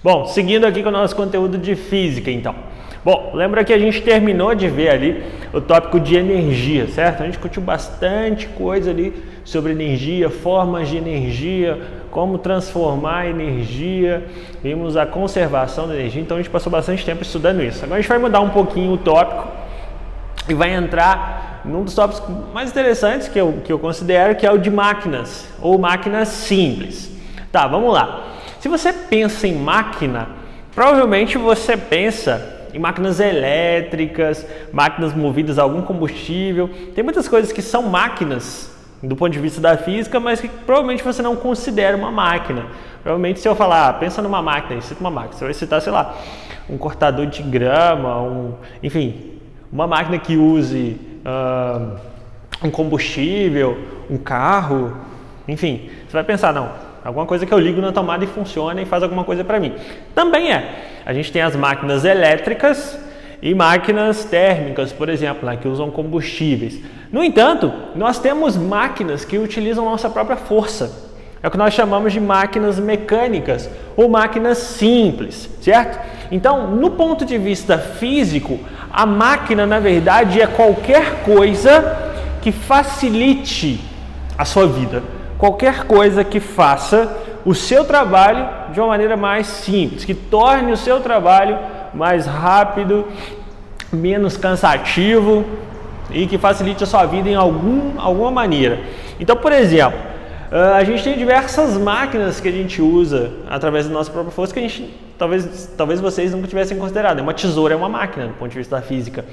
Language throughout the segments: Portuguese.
Bom, seguindo aqui com o nosso conteúdo de física, então. Bom, lembra que a gente terminou de ver ali o tópico de energia, certo? A gente discutiu bastante coisa ali sobre energia, formas de energia, como transformar energia, vimos a conservação da energia, então a gente passou bastante tempo estudando isso. Agora a gente vai mudar um pouquinho o tópico e vai entrar num dos tópicos mais interessantes que eu considero, que é o de máquinas, ou máquinas simples. Tá, vamos lá. Se você pensa em máquina, provavelmente você pensa em máquinas elétricas, máquinas movidas a algum combustível. Tem muitas coisas que são máquinas do ponto de vista da física, mas que provavelmente você não considera uma máquina. Provavelmente se eu falar, pensa numa máquina, cita uma máquina, você vai citar, sei lá, um cortador de grama, enfim, uma máquina que use um combustível, um carro, enfim, você vai pensar, não, alguma coisa que eu ligo na tomada e funciona e faz alguma coisa para mim. Também a gente tem as máquinas elétricas e máquinas térmicas, por exemplo, que usam combustíveis. No entanto, nós temos máquinas que utilizam nossa própria força. É o que nós chamamos de máquinas mecânicas ou máquinas simples, certo? Então, no ponto de vista físico, a máquina, na verdade, é qualquer coisa que facilite a sua vida. Qualquer coisa que faça o seu trabalho de uma maneira mais simples, que torne o seu trabalho mais rápido, menos cansativo e que facilite a sua vida em alguma maneira. Então, por exemplo, a gente tem diversas máquinas que a gente usa através da nossa própria força que a gente, talvez vocês nunca tivessem considerado. Uma tesoura é uma máquina do ponto de vista da física.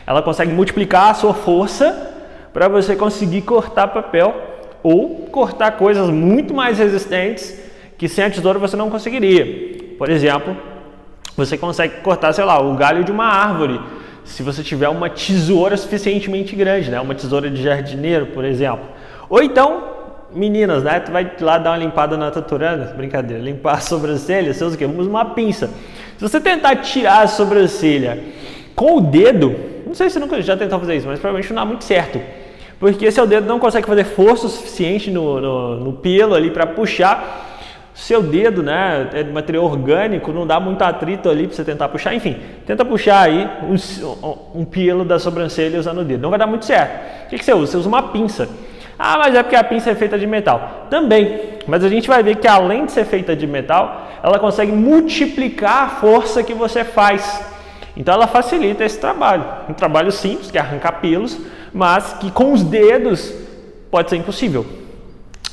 Ela consegue multiplicar a sua força para você conseguir cortar papel ou cortar coisas muito mais resistentes que sem a tesoura você não conseguiria. Por exemplo, você consegue cortar, sei lá, o galho de uma árvore se você tiver uma tesoura suficientemente grande, uma tesoura de jardineiro, por exemplo. Ou então, meninas, tu vai lá dar uma limpada na taturana, brincadeira, limpar a sobrancelha, você usa o quê? Usa uma pinça. Se você tentar tirar a sobrancelha com o dedo, não sei se você nunca já tentou fazer isso, mas provavelmente não dá muito certo. Porque seu dedo não consegue fazer força o suficiente no pelo ali para puxar. Seu dedo, é de material orgânico, não dá muito atrito ali para você tentar puxar. Enfim, tenta puxar aí um pelo da sobrancelha usando o dedo. Não vai dar muito certo. O que você usa? Você usa uma pinça. Ah, mas é porque a pinça é feita de metal. Também, mas a gente vai ver que além de ser feita de metal, ela consegue multiplicar a força que você faz. Então ela facilita esse trabalho. Um trabalho simples, que é arrancar pelos, mas que com os dedos pode ser impossível.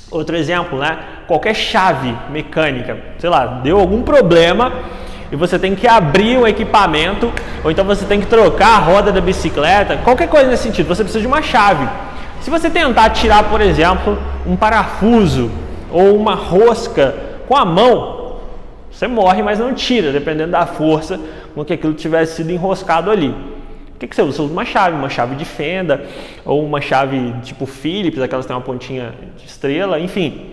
Outro exemplo, qualquer chave mecânica, sei lá, deu algum problema e você tem que abrir um equipamento, ou então você tem que trocar a roda da bicicleta, qualquer coisa nesse sentido, você precisa de uma chave. Se você tentar tirar, por exemplo, um parafuso ou uma rosca com a mão, você morre, mas não tira, dependendo da força com que aquilo tivesse sido enroscado ali. O que você usa? Você usa uma chave de fenda, ou uma chave tipo Phillips, aquelas que tem uma pontinha de estrela, enfim.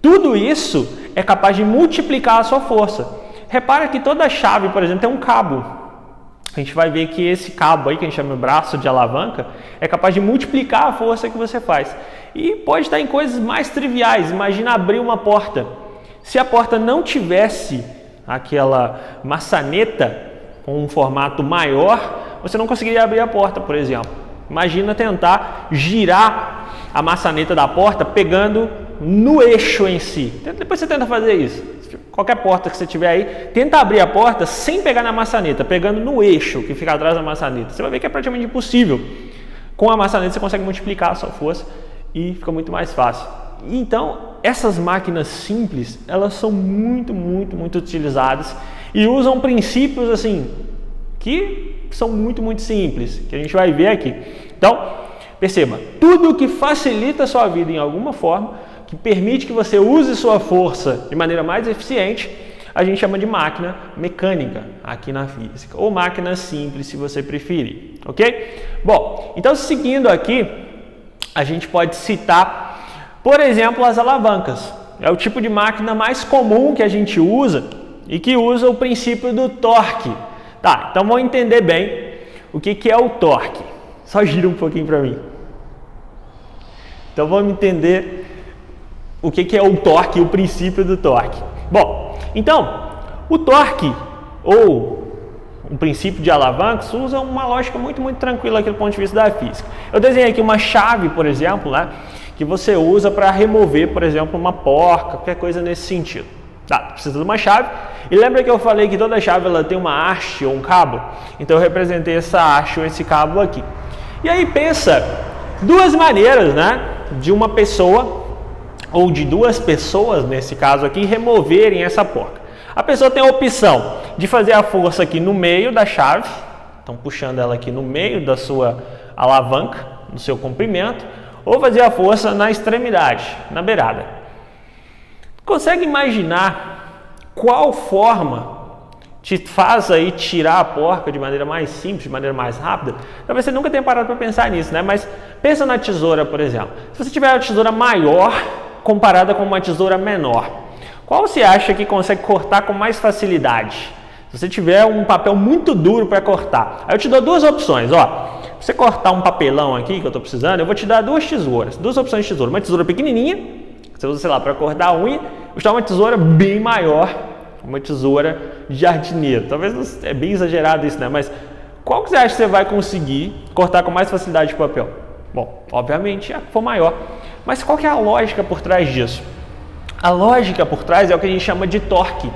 Tudo isso é capaz de multiplicar a sua força. Repara que toda chave, por exemplo, tem um cabo. A gente vai ver que esse cabo aí, que a gente chama de braço de alavanca, é capaz de multiplicar a força que você faz. E pode estar em coisas mais triviais. Imagina abrir uma porta. Se a porta não tivesse aquela maçaneta com um formato maior, você não conseguiria abrir a porta, por exemplo. Imagina tentar girar a maçaneta da porta pegando no eixo em si. Depois você tenta fazer isso. Qualquer porta que você tiver aí, tenta abrir a porta sem pegar na maçaneta, pegando no eixo que fica atrás da maçaneta. Você vai ver que é praticamente impossível. Com a maçaneta você consegue multiplicar a sua força e fica muito mais fácil. Então, essas máquinas simples, elas são muito utilizadas e usam princípios assim que são muito simples, que a gente vai ver aqui. Então, perceba, tudo que facilita a sua vida em alguma forma, que permite que você use sua força de maneira mais eficiente, a gente chama de máquina mecânica aqui na física, ou máquina simples, se você preferir, ok? Bom, então seguindo aqui, a gente pode citar, por exemplo, as alavancas. É o tipo de máquina mais comum que a gente usa e que usa o princípio do torque. Tá, então vamos entender bem o que é o torque. Só gira um pouquinho para mim. Então vamos entender o que é o torque e o princípio do torque. Bom, então, o torque, ou um princípio de alavancas, usa uma lógica muito tranquila aqui do ponto de vista da física. Eu desenhei aqui uma chave, por exemplo, né, que você usa para remover, por exemplo, uma porca, qualquer coisa nesse sentido. Tá, precisa de uma chave. E lembra que eu falei que toda chave ela tem uma haste ou um cabo? Então eu representei essa haste ou esse cabo aqui. E aí pensa duas maneiras, né, de uma pessoa ou de duas pessoas, nesse caso aqui, removerem essa porca. A pessoa tem a opção de fazer a força aqui no meio da chave, então puxando ela aqui no meio da sua alavanca, do seu comprimento, ou fazer a força na extremidade, na beirada. Consegue imaginar qual forma te faz aí tirar a porca de maneira mais simples, de maneira mais rápida? Talvez você nunca tenha parado para pensar nisso, né? Mas pensa na tesoura, por exemplo. Se você tiver uma tesoura maior comparada com uma tesoura menor, qual você acha que consegue cortar com mais facilidade? Se você tiver um papel muito duro para cortar, aí eu te dou duas opções, ó. Pra você cortar um papelão aqui que eu estou precisando, eu vou te dar duas tesouras, duas opções de tesoura. Uma tesoura pequenininha, que você usa, sei lá, para cortar a unha, ou uma tesoura bem maior, uma tesoura de jardineiro. Talvez é bem exagerado isso, né? Mas qual que você acha que você vai conseguir cortar com mais facilidade de papel? Bom, obviamente a que for maior. Mas qual que é a lógica por trás disso? A lógica por trás é o que a gente chama de torque,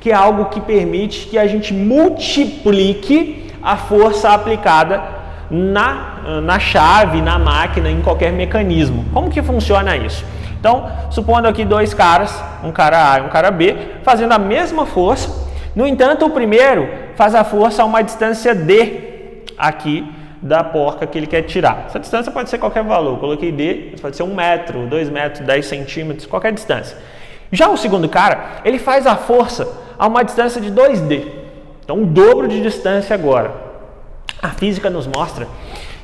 que é algo que permite que a gente multiplique a força aplicada na chave, na máquina, em qualquer mecanismo. Como que funciona isso? Então, supondo aqui dois caras, um cara A e um cara B, fazendo a mesma força. No entanto, o primeiro faz a força a uma distância D aqui da porca que ele quer tirar. Essa distância pode ser qualquer valor. Eu coloquei D, pode ser 1 metro, 2 metros, 10 centímetros, qualquer distância. Já o segundo cara, ele faz a força a uma distância de 2D. Então, o dobro de distância agora. A física nos mostra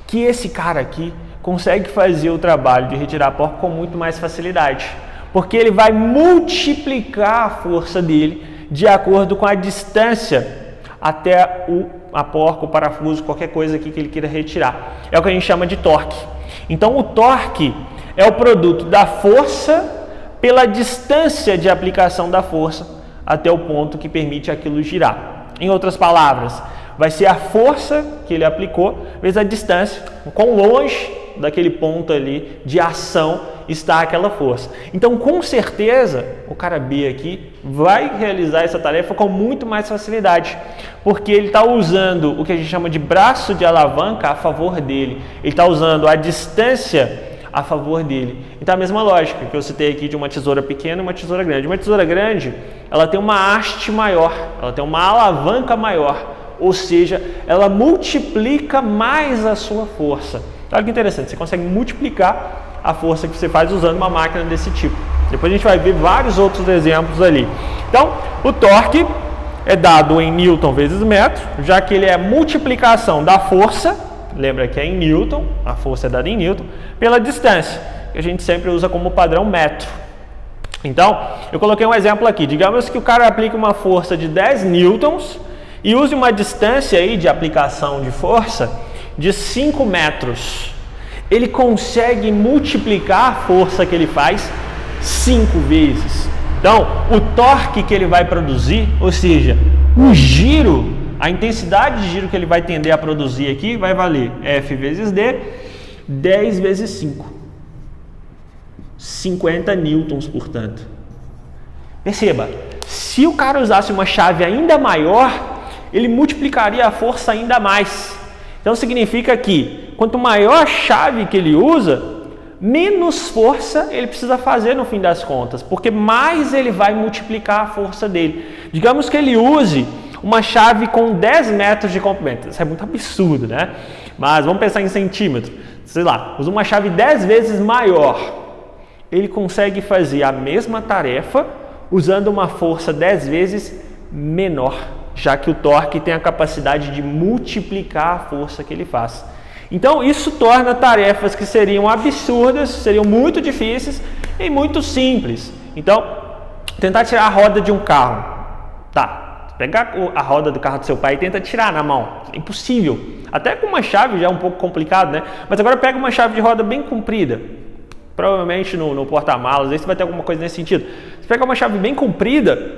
que esse cara aqui consegue fazer o trabalho de retirar a porca com muito mais facilidade, porque ele vai multiplicar a força dele de acordo com a distância até a porca, o parafuso, qualquer coisa aqui que ele queira retirar. É o que a gente chama de torque. Então, o torque é o produto da força pela distância de aplicação da força até o ponto que permite aquilo girar. Em outras palavras, vai ser a força que ele aplicou vezes a distância, quão longe daquele ponto ali de ação está aquela força. Então, com certeza, o cara B aqui vai realizar essa tarefa com muito mais facilidade, porque ele está usando o que a gente chama de braço de alavanca a favor dele. Ele está usando a distância a favor dele. Então, a mesma lógica que eu citei aqui de uma tesoura pequena e uma tesoura grande. Uma tesoura grande, ela tem uma haste maior, ela tem uma alavanca maior, ou seja, ela multiplica mais a sua força. Olha que interessante, você consegue multiplicar a força que você faz usando uma máquina desse tipo. Depois a gente vai ver vários outros exemplos ali. Então, o torque é dado em Newton vezes metro, já que ele é multiplicação da força, lembra que é em Newton, a força é dada em Newton, pela distância, que a gente sempre usa como padrão metro. Então, eu coloquei um exemplo aqui. Digamos que o cara aplique uma força de 10 newtons e use uma distância aí de aplicação de força de 5 metros. Ele consegue multiplicar a força que ele faz 5 vezes. Então, o torque que ele vai produzir, ou seja, o giro, a intensidade de giro que ele vai tender a produzir aqui vai valer F vezes D, 10 vezes 5. 50 newtons, portanto. Perceba, se o cara usasse uma chave ainda maior, ele multiplicaria a força ainda mais. Então significa que quanto maior a chave que ele usa, menos força ele precisa fazer no fim das contas, porque mais ele vai multiplicar a força dele. Digamos que ele use uma chave com 10 metros de comprimento. Isso é muito absurdo, né? Mas vamos pensar em centímetro. Sei lá, usa uma chave 10 vezes maior. Ele consegue fazer a mesma tarefa usando uma força 10 vezes menor, já que o torque tem a capacidade de multiplicar a força que ele faz. Então, isso torna tarefas que seriam absurdas, seriam muito difíceis e muito simples. Então, tentar tirar a roda de um carro. Tá, pegar a roda do carro do seu pai e tenta tirar na mão. É impossível. Até com uma chave já é um pouco complicado, né? Mas agora pega uma chave de roda bem comprida. Provavelmente no porta-malas, aí você vai ter alguma coisa nesse sentido. Você pega uma chave bem comprida,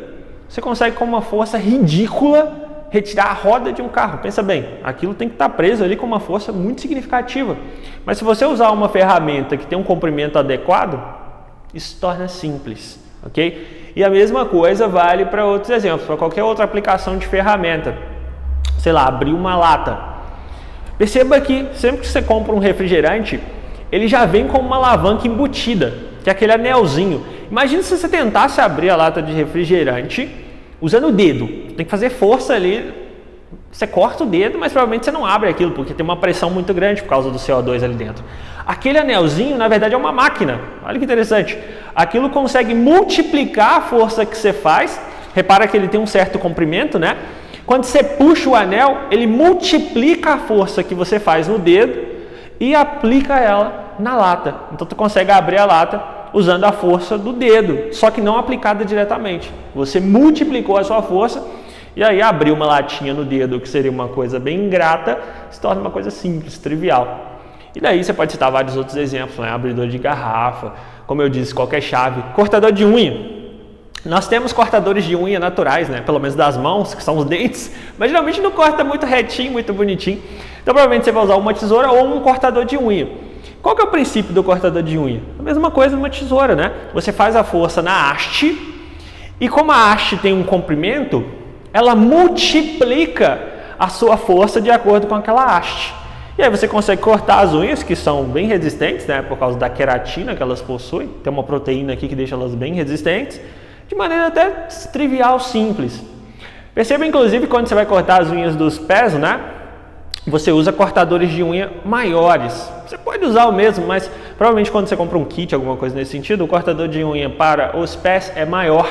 você consegue com uma força ridícula retirar a roda de um carro. Pensa bem, aquilo tem que estar preso ali com uma força muito significativa. Mas se você usar uma ferramenta que tem um comprimento adequado, isso se torna simples, ok? E a mesma coisa vale para outros exemplos, para qualquer outra aplicação de ferramenta. Sei lá, abrir uma lata. Perceba que sempre que você compra um refrigerante, ele já vem com uma alavanca embutida, que é aquele anelzinho. Imagina se você tentasse abrir a lata de refrigerante usando o dedo. Tem que fazer força ali. Você corta o dedo, mas provavelmente você não abre aquilo, porque tem uma pressão muito grande por causa do CO2 ali dentro. Aquele anelzinho, na verdade, é uma máquina. Olha que interessante. Aquilo consegue multiplicar a força que você faz. Repara que ele tem um certo comprimento, né? Quando você puxa o anel, ele multiplica a força que você faz no dedo e aplica ela na lata. Então, tu consegue abrir a lata usando a força do dedo, só que não aplicada diretamente. Você multiplicou a sua força e aí abrir uma latinha no dedo, que seria uma coisa bem ingrata, se torna uma coisa simples, trivial. E daí você pode citar vários outros exemplos, né? Abridor de garrafa, como eu disse, qualquer chave, cortador de unha. Nós temos cortadores de unha naturais, né? Pelo menos das mãos, que são os dentes, mas geralmente não corta muito retinho, muito bonitinho. Então provavelmente você vai usar uma tesoura ou um cortador de unha. Qual que é o princípio do cortador de unha? A mesma coisa numa tesoura, né? Você faz a força na haste e como a haste tem um comprimento, ela multiplica a sua força de acordo com aquela haste. E aí você consegue cortar as unhas, que são bem resistentes, né? Por causa da queratina que elas possuem. Tem uma proteína aqui que deixa elas bem resistentes, de maneira até trivial, simples. Perceba, inclusive, quando você vai cortar as unhas dos pés, né? Você usa cortadores de unha maiores. Você pode usar o mesmo, mas provavelmente quando você compra um kit, alguma coisa nesse sentido, o cortador de unha para os pés é maior.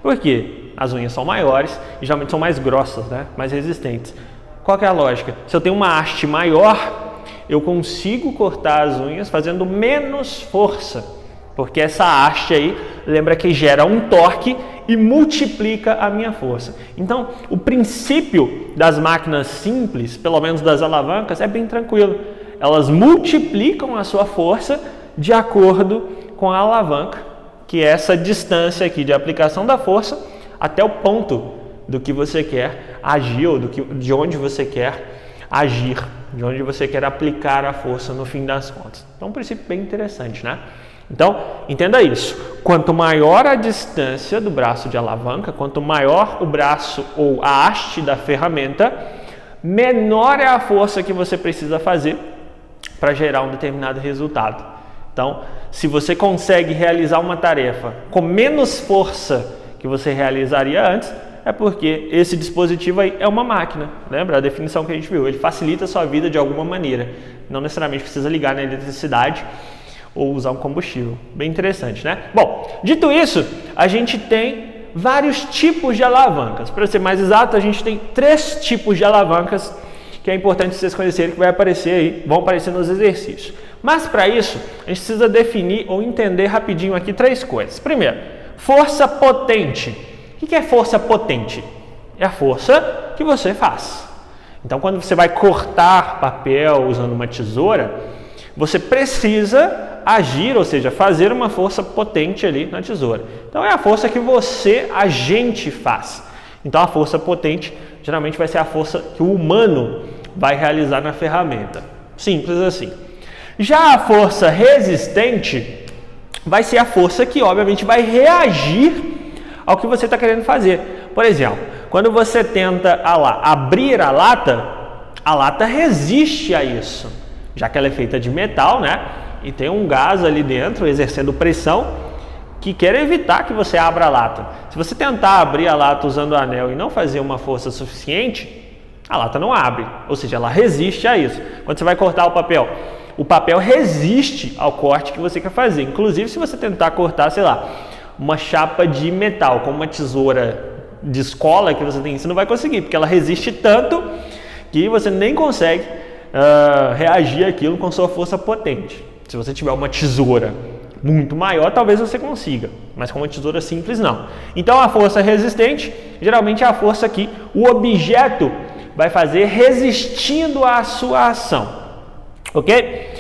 Por quê? As unhas são maiores e geralmente são mais grossas, né? Mais resistentes. Qual que é a lógica? Se eu tenho uma haste maior, eu consigo cortar as unhas fazendo menos força. Porque essa haste aí, lembra que gera um torque e multiplica a minha força. Então, o princípio das máquinas simples, pelo menos das alavancas, é bem tranquilo. Elas multiplicam a sua força de acordo com a alavanca, que é essa distância aqui de aplicação da força até o ponto do que você quer agir ou de onde você quer agir, de onde você quer aplicar a força no fim das contas. Então, um princípio bem interessante, né? Então, entenda isso. Quanto maior a distância do braço de alavanca, quanto maior o braço ou a haste da ferramenta, menor é a força que você precisa fazer para gerar um determinado resultado. Então, se você consegue realizar uma tarefa com menos força que você realizaria antes, é porque esse dispositivo aí é uma máquina. Lembra a definição que a gente viu? Ele facilita a sua vida de alguma maneira. Não necessariamente precisa ligar na eletricidade ou usar um combustível. Bem interessante, né? Bom, dito isso, a gente tem vários tipos de alavancas. Para ser mais exato, a gente tem 3 tipos de alavancas que é importante vocês conhecerem, que vai aparecer aí, vão aparecer nos exercícios. Mas para isso, a gente precisa definir ou entender rapidinho aqui 3 coisas. Primeiro, força potente. O que é força potente? É a força que você faz. Então, quando você vai cortar papel usando uma tesoura, você precisa agir, ou seja, fazer uma força potente ali na tesoura. Então, é a força que você, agente, faz. Então, a força potente geralmente vai ser a força que o humano vai realizar na ferramenta. Simples assim. Já a força resistente vai ser a força que, obviamente, vai reagir ao que você está querendo fazer. Por exemplo, quando você tenta abrir a lata resiste a isso, já que ela é feita de metal, né? E tem um gás ali dentro exercendo pressão que quer evitar que você abra a lata. Se você tentar abrir a lata usando o anel e não fazer uma força suficiente, a lata não abre, ou seja, ela resiste a isso. Quando você vai cortar o papel resiste ao corte que você quer fazer. Inclusive, se você tentar cortar, sei lá, uma chapa de metal com uma tesoura de escola que você tem, você não vai conseguir, porque ela resiste tanto que você nem consegue reagir àquilo com sua força potente. Se você tiver uma tesoura muito maior, talvez você consiga, mas com uma tesoura simples não. Então a força resistente geralmente é a força que o objeto vai fazer resistindo à sua ação, ok?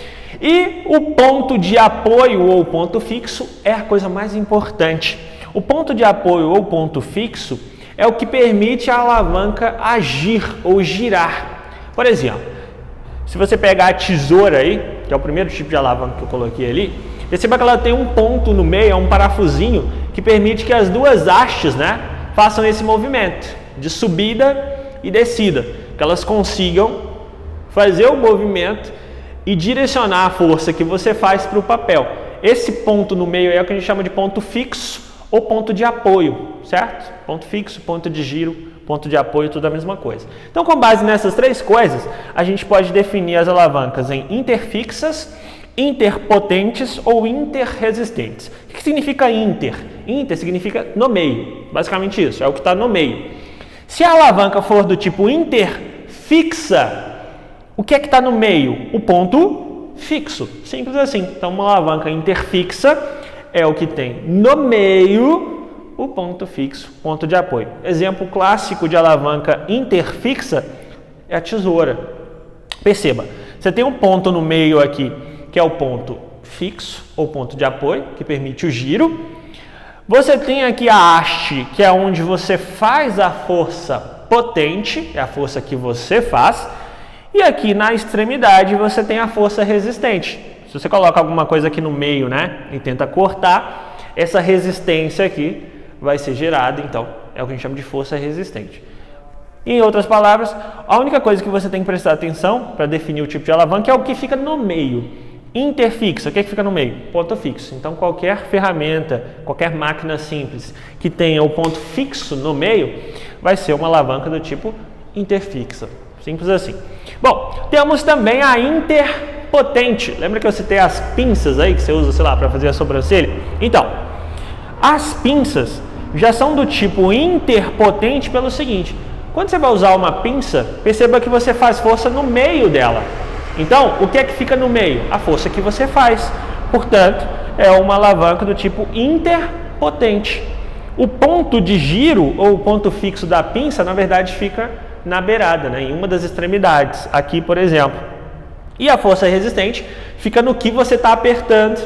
E o ponto de apoio ou ponto fixo é a coisa mais importante. O ponto de apoio ou ponto fixo é o que permite a alavanca agir ou girar. Por exemplo, se você pegar a tesoura aí, que é o primeiro tipo de alavanca que eu coloquei ali, perceba que ela tem um ponto no meio, é um parafusinho, que permite que as duas hastes, né, façam esse movimento de subida e descida, que elas consigam fazer o movimento e direcionar a força que você faz para o papel. Esse ponto no meio é o que a gente chama de ponto fixo ou ponto de apoio, certo? Ponto fixo, ponto de giro, ponto de apoio, tudo a mesma coisa. Então, com base nessas três coisas, a gente pode definir as alavancas em interfixas, interpotentes ou interresistentes. O que significa inter? Inter significa no meio, basicamente isso, é o que está no meio. Se a alavanca for do tipo interfixa, o que é que está no meio? O ponto fixo, simples assim. Então, uma alavanca interfixa é o que tem no meio o ponto fixo, ponto de apoio. Exemplo clássico de alavanca interfixa é a tesoura. Perceba, você tem um ponto no meio aqui, que é o ponto fixo ou ponto de apoio, que permite o giro. Você tem aqui a haste, que é onde você faz a força potente, é a força que você faz. E aqui na extremidade você tem a força resistente. Se você coloca alguma coisa aqui no meio, né, e tenta cortar, essa resistência aqui vai ser gerada, então é o que a gente chama de força resistente. Em outras palavras, a única coisa que você tem que prestar atenção para definir o tipo de alavanca é o que fica no meio. Interfixa, o que fica no meio? Ponto fixo. Então, qualquer ferramenta, qualquer máquina simples que tenha o ponto fixo no meio, vai ser uma alavanca do tipo interfixa. Simples assim. Bom, temos também a interpotente. Lembra que eu citei as pinças aí que você usa, sei lá, para fazer a sobrancelha? Então, as pinças já são do tipo interpotente pelo seguinte: quando você vai usar uma pinça, perceba que você faz força no meio dela. Então, o que é que fica no meio? A força que você faz. Portanto, é uma alavanca do tipo interpotente. O ponto de giro ou o ponto fixo da pinça, na verdade, fica na beirada, né, em uma das extremidades, aqui, por exemplo. E a força resistente fica no que você está apertando.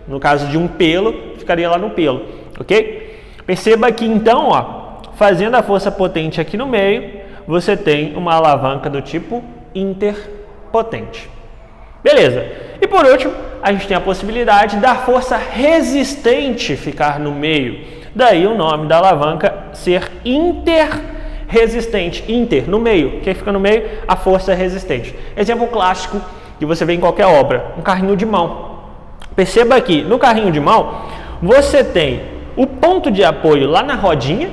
No caso de um pelo, ficaria lá no pelo, ok? Perceba que então, ó, fazendo a força potente aqui no meio, você tem uma alavanca do tipo interpotente. Beleza. E por último, a gente tem a possibilidade da força resistente ficar no meio. Daí o nome da alavanca ser interresistente. Inter, no meio. O que fica no meio? A força resistente. Exemplo clássico que você vê em qualquer obra, um carrinho de mão. Perceba que no carrinho de mão, você tem o ponto de apoio lá na rodinha,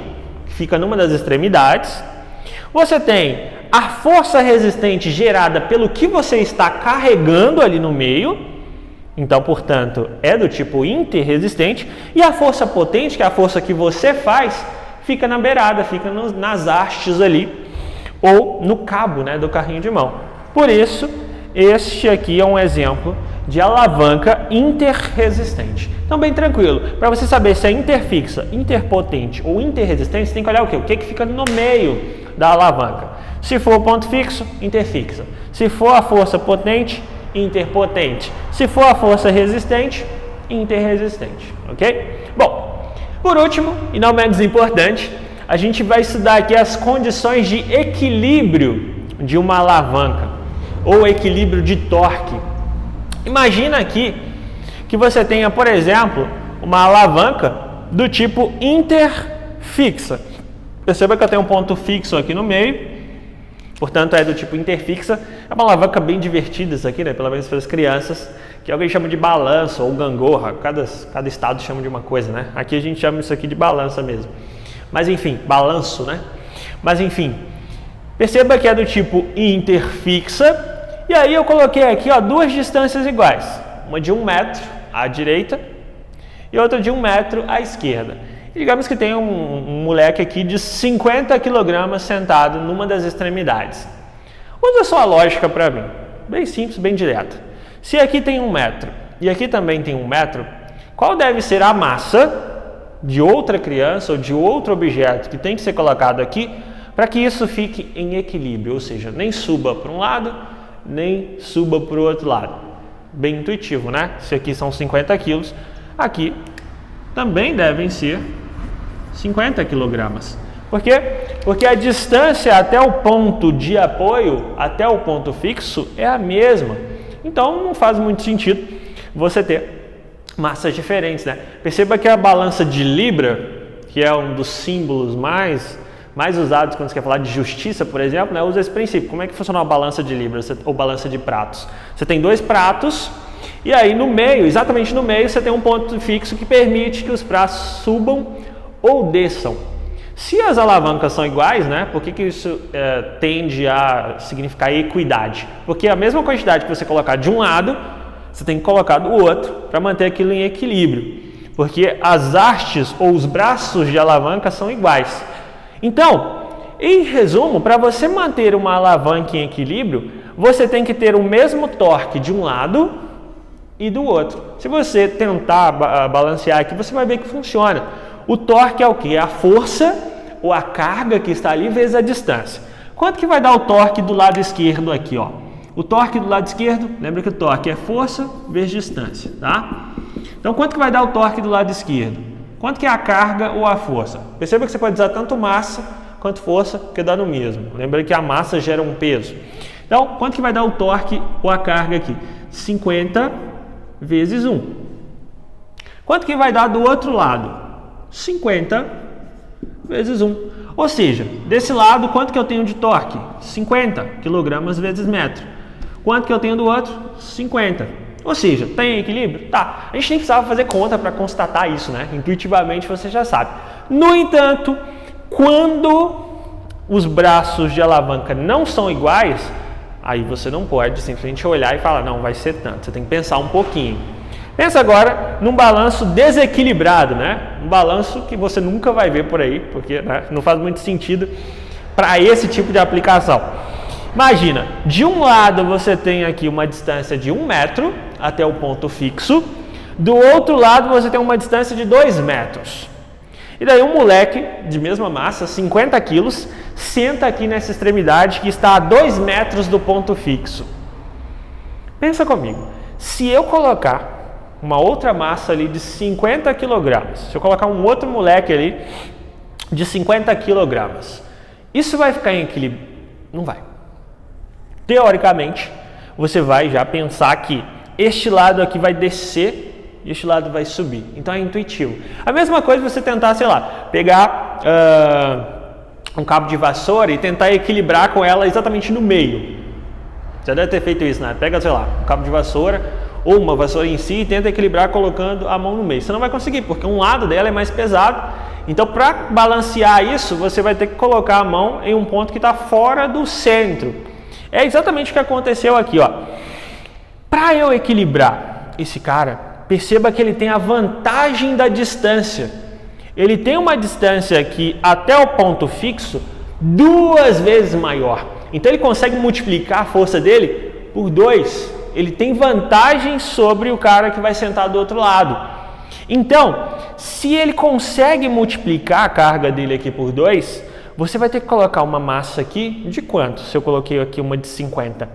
que fica numa das extremidades. Você tem a força resistente gerada pelo que você está carregando ali no meio. Então, portanto, é do tipo interresistente. E a força potente, que é a força que você faz, fica na beirada, fica nas hastes ali, ou no cabo, né, do carrinho de mão. Por isso, este aqui é um exemplo de alavanca interresistente. Então, bem tranquilo. Para você saber se é interfixa, interpotente ou interresistente, você tem que olhar o quê? O que fica no meio da alavanca. Se for o ponto fixo, interfixa. Se for a força potente, interpotente. Se for a força resistente, interresistente. Ok? Bom, por último, e não menos importante, a gente vai estudar aqui as condições de equilíbrio de uma alavanca, ou equilíbrio de torque. Imagina aqui que você tenha, por exemplo, uma alavanca do tipo interfixa. Perceba que eu tenho um ponto fixo aqui no meio, portanto é do tipo interfixa. É uma alavanca bem divertida isso aqui, né? Pelo menos para as crianças, que alguém chama de balanço ou gangorra. Cada estado chama de uma coisa, né? Aqui a gente chama isso aqui de balança mesmo. Mas enfim, balanço, né? Mas enfim, perceba que é do tipo interfixa. E aí eu coloquei aqui, ó, duas distâncias iguais. Uma de 1 metro à direita e outra de 1 metro à esquerda. E digamos que tem um moleque aqui de 50 kg sentado numa das extremidades. Usa só a lógica para mim. Bem simples, bem direta. Se aqui tem 1 metro e aqui também tem 1 metro, qual deve ser a massa de outra criança ou de outro objeto que tem que ser colocado aqui para que isso fique em equilíbrio? Ou seja, nem suba para um lado, nem suba para o outro lado. Bem intuitivo, né? Se aqui são 50 quilos, aqui também devem ser 50 quilogramas. Por quê? Porque a distância até o ponto de apoio, até o ponto fixo, é a mesma. Então não faz muito sentido você ter massas diferentes, né? Perceba que a balança de Libra, que é um dos símbolos mais usados quando você quer falar de justiça, por exemplo, né? Usa esse princípio. Como é que funciona uma balança de Libra ou balança de pratos? Você tem dois pratos e aí no meio, exatamente no meio, você tem um ponto fixo que permite que os pratos subam ou desçam. Se as alavancas são iguais, né? Por que isso tende a significar equidade? Porque a mesma quantidade que você colocar de um lado, você tem que colocar do outro para manter aquilo em equilíbrio. Porque as hastes ou os braços de alavanca são iguais. Então, em resumo, para você manter uma alavanca em equilíbrio, você tem que ter o mesmo torque de um lado e do outro. Se você tentar balancear aqui, você vai ver que funciona. O torque é o que? É a força ou a carga que está ali vezes a distância. Quanto que vai dar o torque do lado esquerdo aqui, ó? O torque do lado esquerdo, lembra que o torque é força vezes distância, tá? Então, quanto que vai dar o torque do lado esquerdo? Quanto que é a carga ou a força? Perceba que você pode usar tanto massa quanto força, porque dá no mesmo. Lembra que a massa gera um peso. Então, quanto que vai dar o torque ou a carga aqui? 50 vezes 1. Quanto que vai dar do outro lado? 50 vezes 1. Ou seja, desse lado, quanto que eu tenho de torque? 50 kg vezes metro. Quanto que eu tenho do outro? 50. Ou seja, tem equilíbrio? Tá. A gente nem precisava fazer conta para constatar isso, né? Intuitivamente você já sabe. No entanto, quando os braços de alavanca não são iguais, aí você não pode simplesmente olhar e falar, não, vai ser tanto. Você tem que pensar um pouquinho. Pensa agora num balanço desequilibrado, né? Um balanço que você nunca vai ver por aí, porque né, não faz muito sentido para esse tipo de aplicação. Imagina, de um lado você tem aqui uma distância de 1 metro até o ponto fixo, do outro lado você tem uma distância de 2 metros. E daí um moleque de mesma massa, 50 quilos, senta aqui nessa extremidade que está a 2 metros do ponto fixo. Pensa comigo, se eu colocar uma outra massa ali de 50 kg, se eu colocar um outro moleque ali de 50 kg, isso vai ficar em equilíbrio? Não vai. Teoricamente, você vai já pensar que este lado aqui vai descer e este lado vai subir. Então é intuitivo. A mesma coisa você tentar, sei lá, pegar um cabo de vassoura e tentar equilibrar com ela exatamente no meio. Já deve ter feito isso, né? Pega, sei lá, um cabo de vassoura ou uma vassoura em si e tenta equilibrar colocando a mão no meio. Você não vai conseguir, porque um lado dela é mais pesado. Então, para balancear isso, você vai ter que colocar a mão em um ponto que está fora do centro. É exatamente o que aconteceu aqui, ó. Para eu equilibrar esse cara, perceba que ele tem a vantagem da distância. Ele tem uma distância aqui até o ponto fixo 2 vezes maior. Então, ele consegue multiplicar a força dele por 2. Ele tem vantagem sobre o cara que vai sentar do outro lado. Então, se ele consegue multiplicar a carga dele aqui por 2, você vai ter que colocar uma massa aqui de quanto? Se eu coloquei aqui uma de 50,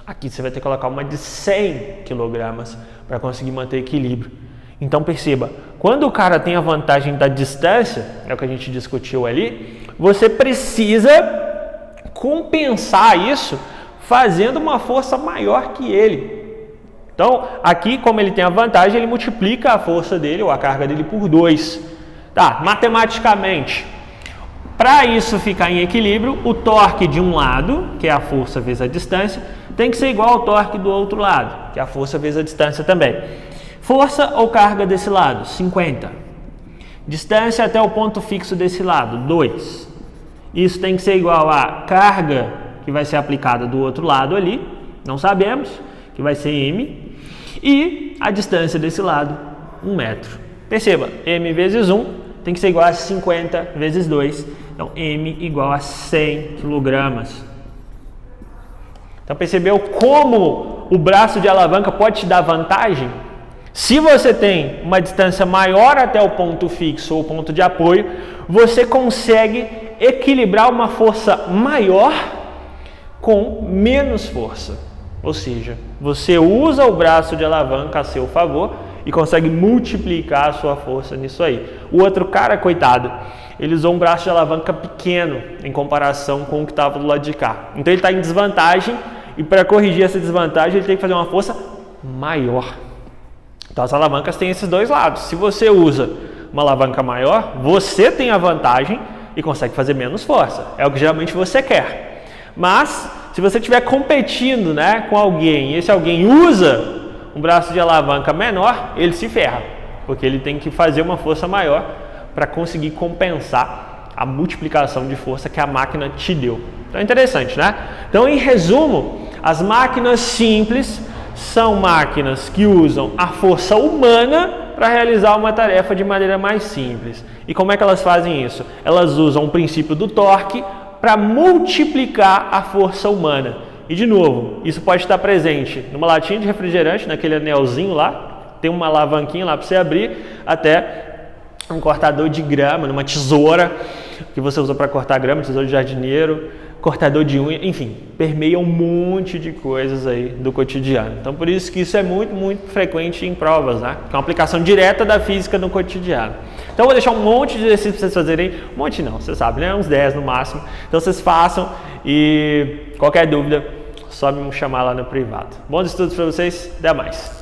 aqui você vai ter que colocar uma de 100 kg para conseguir manter equilíbrio. Então perceba, quando o cara tem a vantagem da distância, é o que a gente discutiu ali, você precisa compensar isso fazendo uma força maior que ele. Então, aqui, como ele tem a vantagem, ele multiplica a força dele, ou a carga dele, por 2. Tá, matematicamente, para isso ficar em equilíbrio, o torque de um lado, que é a força vezes a distância, tem que ser igual ao torque do outro lado, que é a força vezes a distância também. Força ou carga desse lado? 50. Distância até o ponto fixo desse lado? 2. Isso tem que ser igual à carga que vai ser aplicada do outro lado ali, não sabemos, que vai ser M, e a distância desse lado, 1 metro. Perceba, M vezes 1 tem que ser igual a 50 vezes 2, então M igual a 100 kg. Então percebeu como o braço de alavanca pode te dar vantagem? Se você tem uma distância maior até o ponto fixo ou ponto de apoio, você consegue equilibrar uma força maior com menos força. Ou seja, você usa o braço de alavanca a seu favor e consegue multiplicar a sua força nisso aí. O outro cara, coitado, ele usou um braço de alavanca pequeno em comparação com o que estava do lado de cá. Então ele está em desvantagem e para corrigir essa desvantagem ele tem que fazer uma força maior. Então as alavancas têm esses dois lados. Se você usa uma alavanca maior, você tem a vantagem e consegue fazer menos força. É o que geralmente você quer. Mas se você estiver competindo, né, com alguém e esse alguém usa um braço de alavanca menor, ele se ferra, porque ele tem que fazer uma força maior para conseguir compensar a multiplicação de força que a máquina te deu. Então é interessante, né? Então, em resumo, as máquinas simples são máquinas que usam a força humana para realizar uma tarefa de maneira mais simples. E como é que elas fazem isso? Elas usam o princípio do torque para multiplicar a força humana. E de novo, isso pode estar presente numa latinha de refrigerante, naquele anelzinho lá, tem uma alavanquinha lá para você abrir, até um cortador de grama, numa tesoura que você usa para cortar grama, tesoura de jardineiro, cortador de unha, enfim, permeia um monte de coisas aí do cotidiano. Então, por isso que isso é muito, muito frequente em provas, né? Que é uma aplicação direta da física no cotidiano. Então, eu vou deixar um monte de exercícios para vocês fazerem, um monte não, você sabe, né? Uns 10 no máximo. Então, vocês façam e qualquer dúvida, só me chamar lá no privado. Bons estudos para vocês, até mais!